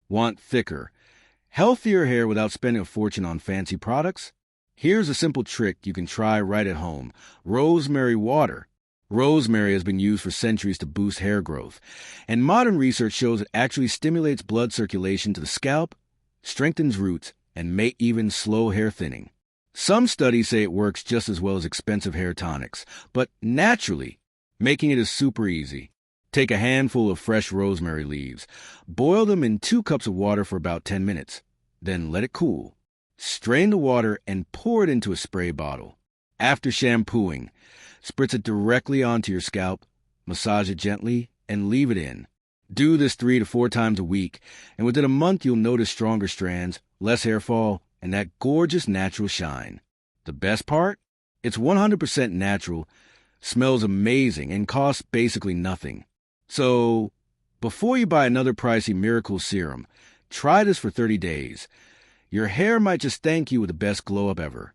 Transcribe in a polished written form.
Want thicker, healthier hair without spending a fortune on fancy products? Here's a simple trick you can try right at home. Rosemary water. Rosemary has been used for centuries to boost hair growth, and modern research shows it actually stimulates blood circulation to the scalp, strengthens roots, and may even slow hair thinning. Some studies say it works just as well as expensive hair tonics, but naturally, making it is super easy. Take a handful of fresh rosemary leaves, boil them in 2 cups of water for about 10 minutes, then let it cool. Strain the water and pour it into a spray bottle. After shampooing, spritz it directly onto your scalp, massage it gently, and leave it in. Do this 3 to 4 times a week, and within a month you'll notice stronger strands, less hair fall, and that gorgeous natural shine. The best part? It's 100% natural, smells amazing, and costs basically nothing. So, before you buy another pricey miracle serum, try this for 30 days. Your hair might just thank you with the best glow-up ever.